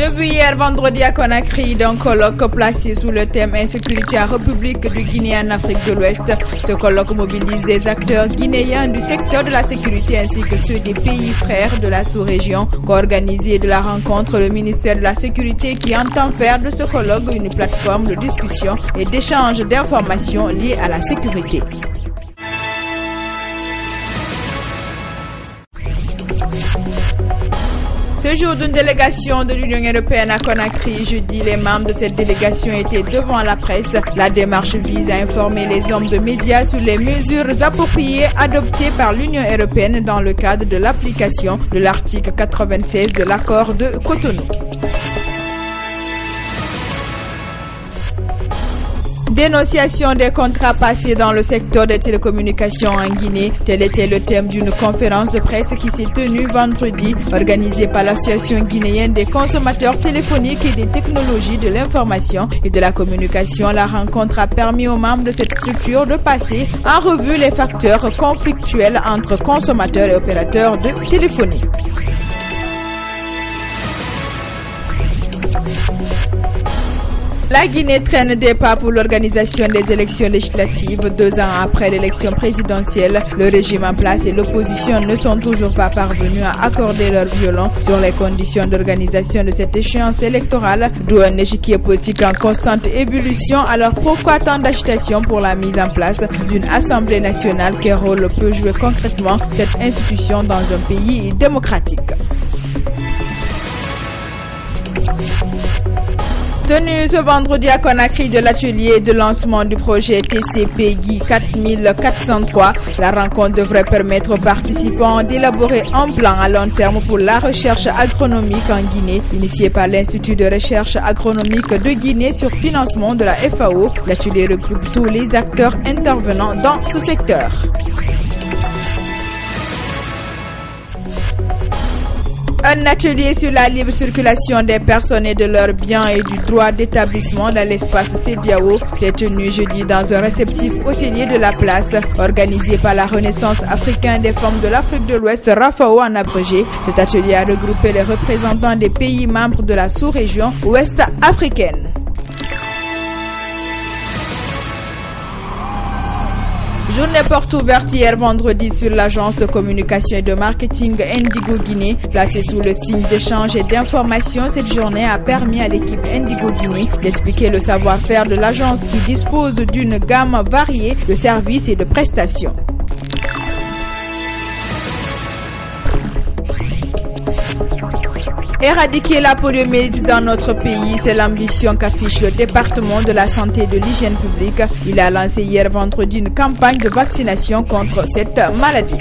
Depuis hier vendredi à Conakry, d'un colloque placé sous le thème Insécurité en République du Guinée en Afrique de l'Ouest. Ce colloque mobilise des acteurs guinéens du secteur de la sécurité ainsi que ceux des pays frères de la sous-région. Co-organisé de la rencontre, le ministère de la Sécurité qui entend faire de ce colloque une plateforme de discussion et d'échange d'informations liées à la sécurité. Ce jour d'une délégation de l'Union européenne à Conakry, jeudi, les membres de cette délégation étaient devant la presse. La démarche vise à informer les hommes de médias sur les mesures appropriées adoptées par l'Union européenne dans le cadre de l'application de l'article 96 de l'accord de Cotonou. Dénonciation des contrats passés dans le secteur des télécommunications en Guinée. Tel était le thème d'une conférence de presse qui s'est tenue vendredi, organisée par l'Association guinéenne des consommateurs téléphoniques et des technologies de l'information et de la communication. La rencontre a permis aux membres de cette structure de passer en revue les facteurs conflictuels entre consommateurs et opérateurs de téléphonie. La Guinée traîne des pas pour l'organisation des élections législatives. 2 ans après l'élection présidentielle, le régime en place et l'opposition ne sont toujours pas parvenus à accorder leur violon sur les conditions d'organisation de cette échéance électorale, d'où un échiquier politique en constante ébullition. Alors pourquoi tant d'agitation pour la mise en place d'une Assemblée nationale? Quel rôle peut jouer concrètement cette institution dans un pays démocratique? Tenu ce vendredi à Conakry de l'atelier de lancement du projet TCP-GI 4403, la rencontre devrait permettre aux participants d'élaborer un plan à long terme pour la recherche agronomique en Guinée, initié par l'Institut de recherche agronomique de Guinée sur financement de la FAO. L'atelier regroupe tous les acteurs intervenant dans ce secteur. Un atelier sur la libre circulation des personnes et de leurs biens et du droit d'établissement dans l'espace CEDEAO s'est tenu jeudi dans un réceptif hôtelier de la place, organisé par la Renaissance africaine des femmes de l'Afrique de l'Ouest, RAFAO en abrégé. Cet atelier a regroupé les représentants des pays membres de la sous-région ouest africaine. Journée porte ouverte hier vendredi sur l'agence de communication et de marketing Indigo Guinée. Placée sous le signe d'échange et d'information, cette journée a permis à l'équipe Indigo Guinée d'expliquer le savoir-faire de l'agence qui dispose d'une gamme variée de services et de prestations. Éradiquer la poliomyélite dans notre pays, c'est l'ambition qu'affiche le département de la santé et de l'hygiène publique. Il a lancé hier vendredi une campagne de vaccination contre cette maladie.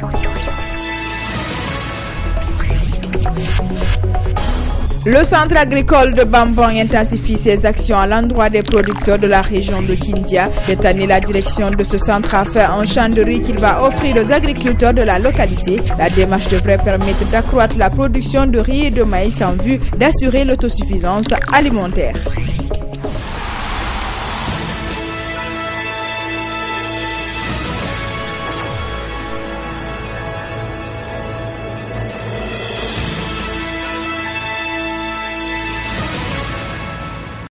Le centre agricole de Bambang intensifie ses actions à l'endroit des producteurs de la région de Kindia. Cette année, la direction de ce centre a fait un champ de riz qu'il va offrir aux agriculteurs de la localité. La démarche devrait permettre d'accroître la production de riz et de maïs en vue d'assurer l'autosuffisance alimentaire.